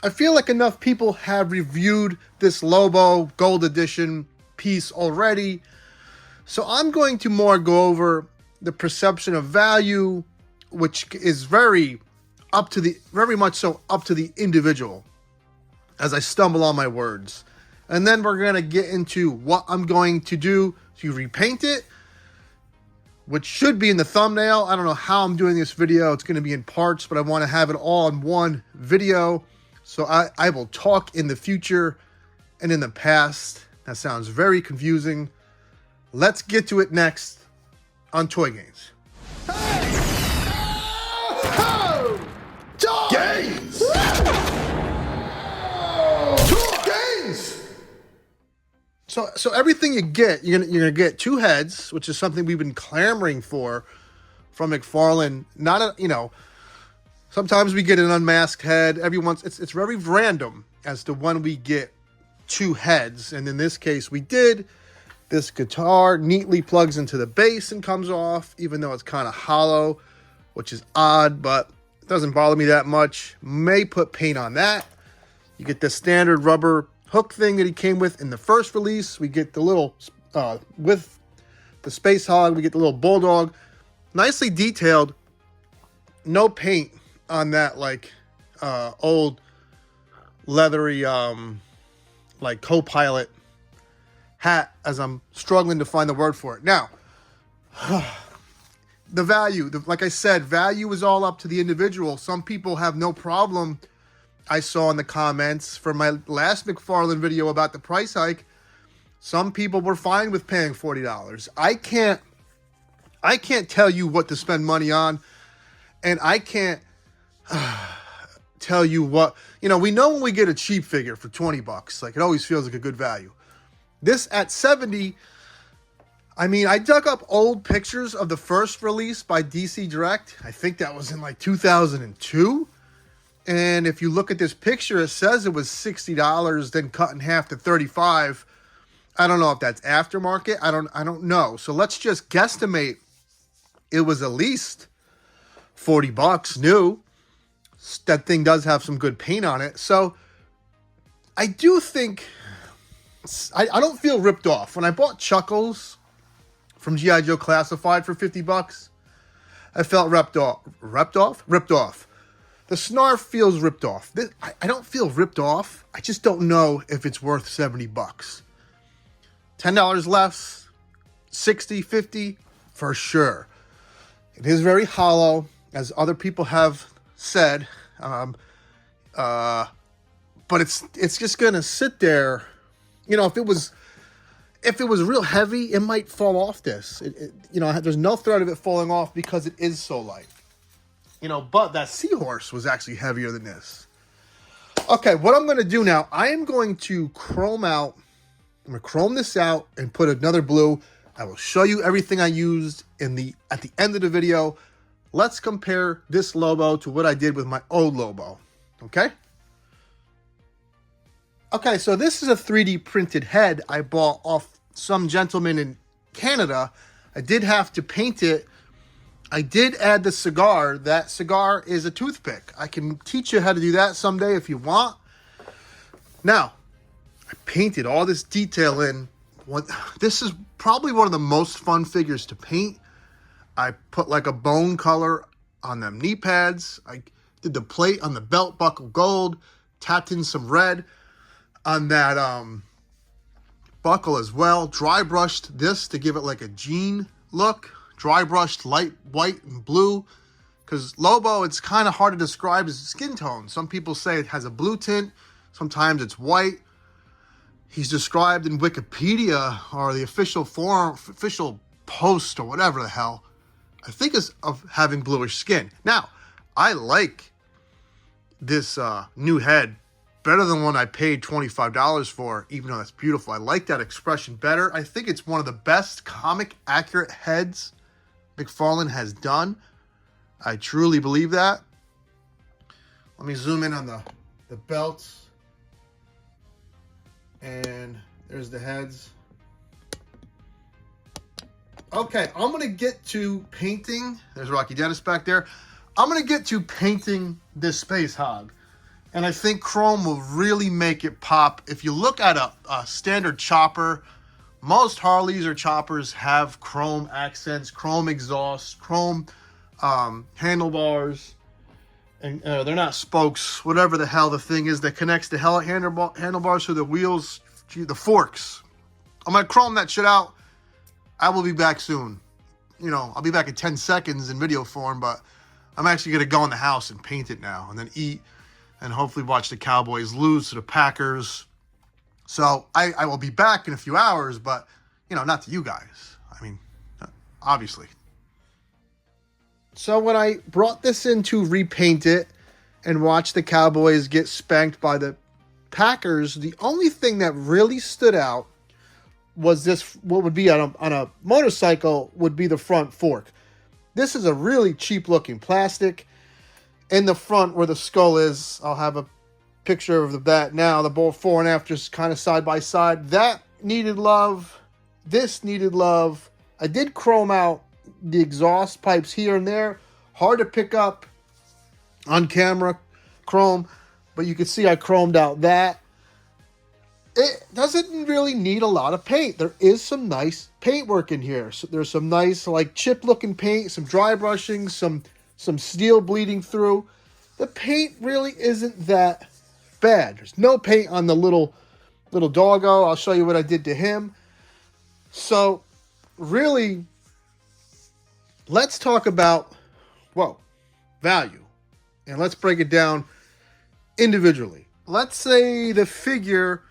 I feel like enough people have reviewed this Lobo Gold Edition piece already. So I'm going to more go over the perception of value, which is very much so up to the individual as I stumble on my words. And then we're going to get into what I'm going to do to repaint it, which should be in the thumbnail. I don't know how I'm doing this video. It's going to be in parts, but I want to have it all in one video. So I will talk in the future and in the past. That sounds very confusing. Let's get to it next on Toy Gains. Hey! Oh! Toy Gains! Toy Gains! So everything you get, you're gonna get two heads, which is something we've been clamoring for from McFarlane. Sometimes we get an unmasked head. It's very random as to when we get two heads, and in this case, we did. This guitar neatly plugs into the bass and comes off, even though it's kind of hollow, which is odd, but it doesn't bother me that much. May put paint on that. You get the standard rubber hook thing that he came with in the first release. We get the little, with the Spacehog, we get the little Bulldog. Nicely detailed. No paint on that, like, old leathery, like, co-pilot hat, as I'm struggling to find the word for it. Now, the value, like I said, value is all up to the individual. Some people have no problem. I saw in the comments for my last McFarlane video about the price hike, some people were fine with paying $40. I can't tell you what to spend money on, and I can't tell you what, we know when we get a cheap figure for 20 bucks, like, it always feels like a good value. This at 70, I mean, I dug up old pictures of the first release by DC Direct. I think that was in like 2002. And if you look at this picture, it says it was $60, then cut in half to $35. I don't know if that's aftermarket. I don't know. So let's just guesstimate it was at least 40 bucks new. That thing does have some good paint on it. So I do think I don't feel ripped off. When I bought Chuckles from G.I. Joe Classified for 50 bucks, I felt ripped off. The Snarf feels ripped off. I don't feel ripped off. I just don't know if it's worth 70 bucks. $10 less, 60, 50, for sure. It is very hollow, as other people have said. But it's just gonna sit there. If it was real heavy, it might fall off this. There's no threat of it falling off because it is so light. But that Seahorse was actually heavier than this. Okay, what I'm going to do now, I am going to chrome out. I'm going to chrome this out and put another blue. I will show you everything I used at the end of the video. Let's compare this Lobo to what I did with my old Lobo. Okay? Okay, so this is a 3D printed head I bought off some gentleman in Canada. I did have to paint it. I did add the cigar. That cigar is a toothpick. I can teach you how to do that someday if you want. Now, I painted all this detail in. This is probably one of the most fun figures to paint. I put like a bone color on them knee pads. I did the plate on the belt buckle gold, tapped in some red on that buckle as well. Dry brushed this to give it like a jean look. Dry brushed light white and blue, because Lobo, it's kind of hard to describe his skin tone. Some people say it has a blue tint. Sometimes it's white. He's described in Wikipedia, or the official post or whatever the hell, I think, is of having bluish skin. Now, I like this new head better than one I paid $25 for, even though that's beautiful. I like that expression better. I think it's one of the best comic accurate heads McFarlane has done. I truly believe that. Let me zoom in on the belts. And there's the heads. Okay, I'm going to get to painting. There's Rocky Dennis back there. I'm going to get to painting this Spacehog. And I think chrome will really make it pop. If you look at a standard chopper, most Harleys or choppers have chrome accents, chrome exhaust, chrome handlebars. And they're not spokes, whatever the hell the thing is that connects the handlebars to the wheels, the forks. I'm going to chrome that shit out. I will be back soon. You know, I'll be back in 10 seconds in video form, but I'm actually going to go in the house and paint it now and then eat and hopefully watch the Cowboys lose to the Packers. So I will be back in a few hours, but, you know, not to you guys. I mean, obviously. So when I brought this in to repaint it and watch the Cowboys get spanked by the Packers, the only thing that really stood out was this, what would be on a motorcycle would be the front fork. This is a really cheap looking plastic. In the front where the skull is, I'll have a picture of that now. The both fore and afters kind of side by side. That needed love. This needed love. I did chrome out the exhaust pipes here and there. Hard to pick up on camera chrome, but you can see I chromed out that. It doesn't really need a lot of paint. There is some nice paint work in here. So there's some nice like chip looking paint, some dry brushing, some steel bleeding through. The paint really isn't that bad. There's no paint on the little doggo. I'll show you what I did to him. So really, let's talk about, value. And let's break it down individually. Let's say the figure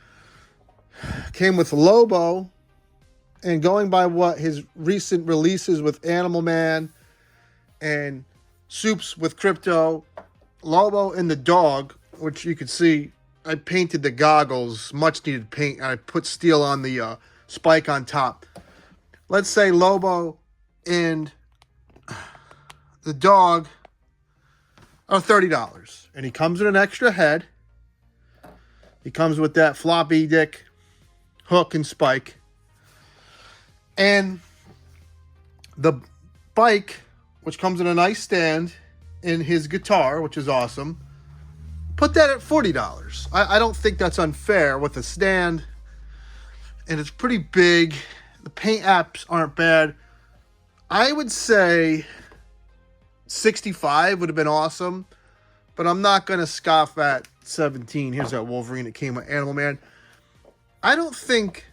came with Lobo, and going by what his recent releases with Animal Man and Soups with Crypto, Lobo and the dog, which you can see, I painted the goggles, much needed paint, and I put steel on the spike on top. Let's say Lobo and the dog are $30, and he comes with an extra head. He comes with that floppy dick hook and spike, and the bike, which comes in a nice stand, in his guitar, which is awesome. Put that at $40. I don't think that's unfair with a stand, and it's pretty big. The paint apps aren't bad. I would say $65 would have been awesome, but I'm not going to scoff at $17. Here's that Wolverine that came with Animal Man. I don't think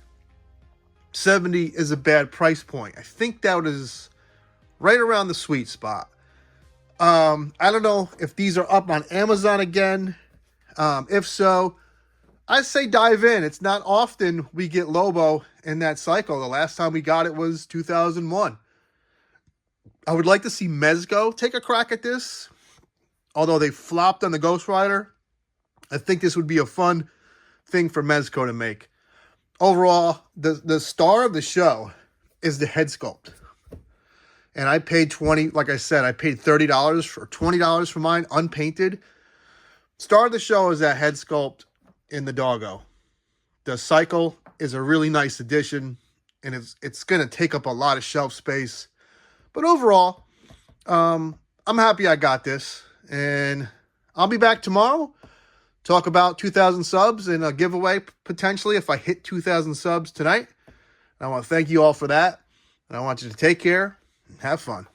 $70 is a bad price point. I think that is right around the sweet spot. I don't know if these are up on Amazon again. If so, I say dive in. It's not often we get Lobo in that cycle. The last time we got it was 2001. I would like to see Mezco take a crack at this. Although they flopped on the Ghost Rider, I think this would be a fun thing for Mezco to make. Overall, the star of the show is the head sculpt. And I paid $20, like I said, I paid $30 or $20 for mine, unpainted. Star of the show is that head sculpt in the doggo. The cycle is a really nice addition, and it's going to take up a lot of shelf space. But overall, I'm happy I got this. And I'll be back tomorrow. Talk about 2,000 subs and a giveaway potentially if I hit 2,000 subs tonight. I want to thank you all for that. And I want you to take care and have fun.